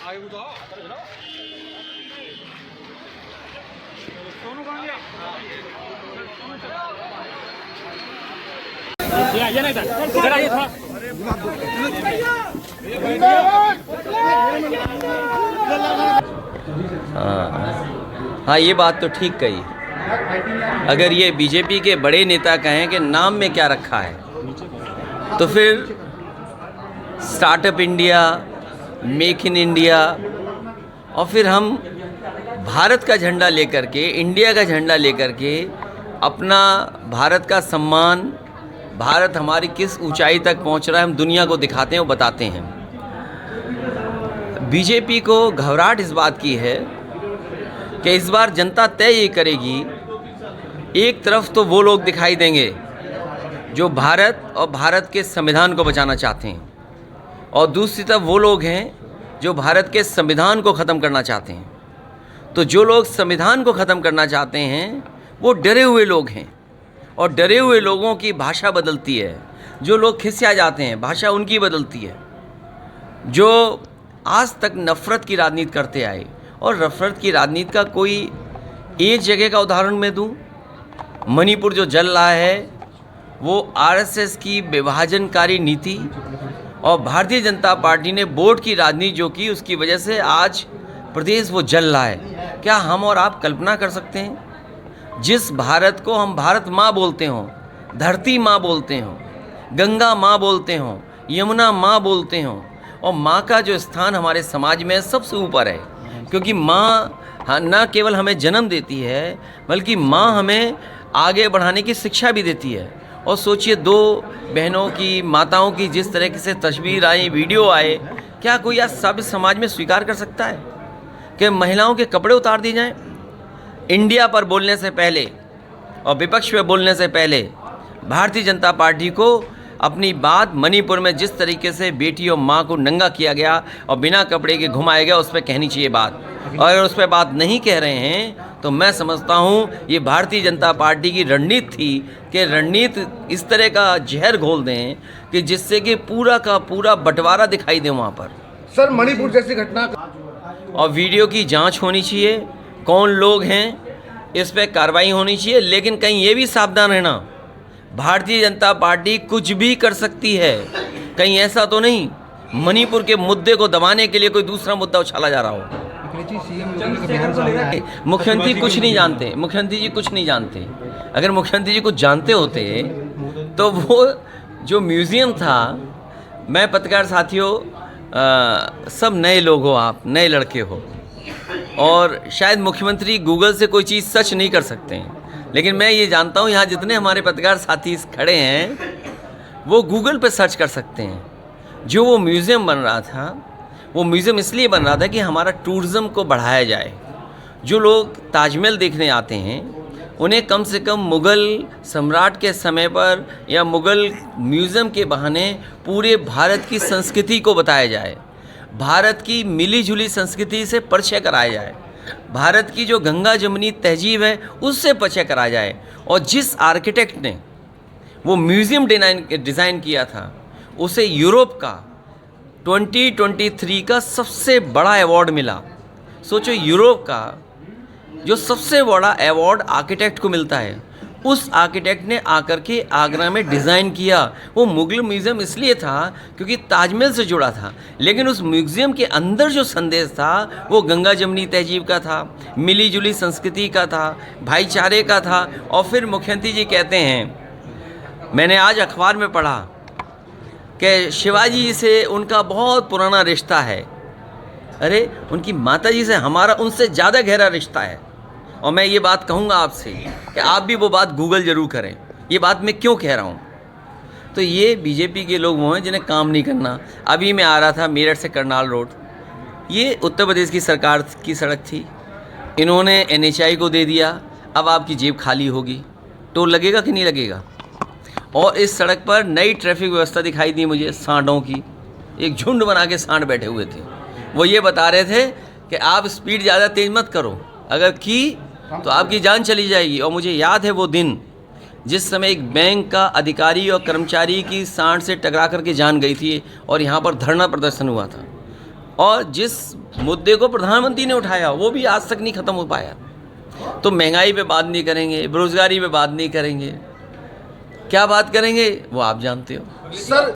हाँ, ये बात तो ठीक कही। अगर ये बीजेपी के बड़े नेता कहें कि नाम में क्या रखा है, तो फिर startup India, make in India, और फिर हम भारत का झंडा लेकर के, इंडिया का झंडा लेकर के अपना भारत का सम्मान, भारत हमारी किस ऊंचाई तक पहुंच रहा है, हम दुनिया को दिखाते हैं और बताते हैं। बीजेपी को घबराहट इस बात की है कि इस बार जनता तय ये करेगी, एक तरफ तो वो लोग दिखाई देंगे जो भारत और भारत के संविधान को बचाना चाहते हैं, और दूसरी तरफ वो लोग हैं जो भारत के संविधान को ख़त्म करना चाहते हैं। तो जो लोग संविधान को ख़त्म करना चाहते हैं वो डरे हुए लोग हैं, और डरे हुए लोगों की भाषा बदलती है। जो लोग खिसिया जाते हैं, भाषा उनकी बदलती है। जो आज तक नफ़रत की राजनीति करते आए, और नफ़रत की राजनीति का कोई एक जगह का उदाहरण मैं दूं, मणिपुर जो जल रहा है वो आरएसएस की विभाजनकारी नीति और भारतीय जनता पार्टी ने वोट की राजनीति जो की, उसकी वजह से आज प्रदेश वो जल रहा है। क्या हम और आप कल्पना कर सकते हैं, जिस भारत को हम भारत माँ बोलते हों, धरती माँ बोलते हों, गंगा माँ बोलते हों, यमुना माँ बोलते हों, और माँ का जो स्थान हमारे समाज में सबसे ऊपर है, क्योंकि माँ न केवल हमें जन्म देती है, बल्कि माँ हमें आगे बढ़ाने की शिक्षा भी देती है। और सोचिए, दो बहनों की, माताओं की जिस तरह से तस्वीर आई, वीडियो आए, क्या कोई आज सभ्य समाज में स्वीकार कर सकता है कि महिलाओं के कपड़े उतार दिए जाएं? इंडिया पर बोलने से पहले और विपक्ष पे बोलने से पहले भारतीय जनता पार्टी को अपनी बात, मणिपुर में जिस तरीके से बेटी और माँ को नंगा किया गया और बिना कपड़े के घुमाया गया, उस पर कहनी चाहिए बात। और अगर उस पर बात नहीं कह रहे हैं तो मैं समझता हूँ ये भारतीय जनता पार्टी की रणनीति थी कि रणनीति इस तरह का जहर घोल दें कि जिससे कि पूरा का पूरा बंटवारा दिखाई दे वहाँ पर। सर, मणिपुर जैसी घटना और वीडियो की जांच होनी चाहिए, कौन लोग हैं, इस पर कार्रवाई होनी चाहिए। लेकिन कहीं ये भी सावधान रहना, भारतीय जनता पार्टी कुछ भी कर सकती है। कहीं ऐसा तो नहीं मणिपुर के मुद्दे को दबाने के लिए कोई दूसरा मुद्दा उछाला जा रहा हो। मुख्यमंत्री कुछ नहीं जानते, मुख्यमंत्री जी कुछ नहीं जानते। अगर मुख्यमंत्री जी कुछ जानते होते तो वो जो म्यूज़ियम था, मैं पत्रकार साथियों, सब नए लोग हो, आप नए लड़के हो, और शायद मुख्यमंत्री गूगल से कोई चीज़ सर्च नहीं कर सकते हैं, लेकिन मैं ये जानता हूँ यहाँ जितने हमारे पत्रकार साथी खड़े हैं वो गूगल पे सर्च कर सकते हैं। जो वो म्यूज़ियम बन रहा था, वो म्यूज़ियम इसलिए बन रहा था कि हमारा टूरिज़्म को बढ़ाया जाए। जो लोग ताजमहल देखने आते हैं उन्हें कम से कम मुग़ल सम्राट के समय पर या मुग़ल म्यूज़ियम के बहाने पूरे भारत की संस्कृति को बताया जाए, भारत की मिली जुली संस्कृति से परिचय कराया जाए, भारत की जो गंगा जमुनी तहजीब है उससे परिचय कराया जाए। और जिस आर्किटेक्ट ने वो म्यूज़ियम डिज़ाइन किया था, उसे यूरोप का 2023 का सबसे बड़ा अवार्ड मिला। सोचो, यूरोप का जो सबसे बड़ा अवार्ड आर्किटेक्ट को मिलता है, उस आर्किटेक्ट ने आकर के आगरा में डिज़ाइन किया। वो मुग़ल म्यूज़ियम इसलिए था क्योंकि ताजमहल से जुड़ा था, लेकिन उस म्यूज़ियम के अंदर जो संदेश था वो गंगा जमुनी तहजीब का था, मिली जुली संस्कृति का था, भाईचारे का था। और फिर मुख्यमंत्री जी कहते हैं, मैंने आज अखबार में पढ़ा कि शिवाजी जी से उनका बहुत पुराना रिश्ता है। अरे, उनकी माता जी से हमारा उनसे ज़्यादा गहरा रिश्ता है। और मैं ये बात कहूँगा आपसे कि आप भी वो बात गूगल ज़रूर करें। ये बात मैं क्यों कह रहा हूँ, तो ये बीजेपी के लोग वो हैं जिन्हें काम नहीं करना। अभी मैं आ रहा था मेरठ से करनाल रोड, ये उत्तर प्रदेश की सरकार की सड़क थी, इन्होंने NHAI को दे दिया। अब आपकी जेब खाली होगी, टोल लगेगा कि नहीं लगेगा। और इस सड़क पर नई ट्रैफिक व्यवस्था दिखाई दी मुझे, सांडों की, एक झुंड बना के सांड बैठे हुए थे। वो ये बता रहे थे कि आप स्पीड ज़्यादा तेज़ मत करो, अगर की तो आपकी जान चली जाएगी। और मुझे याद है वो दिन जिस समय एक बैंक का अधिकारी और कर्मचारी की सांड से टकरा करके जान गई थी और यहाँ पर धरना प्रदर्शन हुआ था। और जिस मुद्दे को प्रधानमंत्री ने उठाया वो भी आज तक नहीं ख़त्म हो पाया। तो महंगाई पे बात नहीं करेंगे, बेरोज़गारी पे बात नहीं करेंगे, क्या बात करेंगे वो आप जानते हो। सर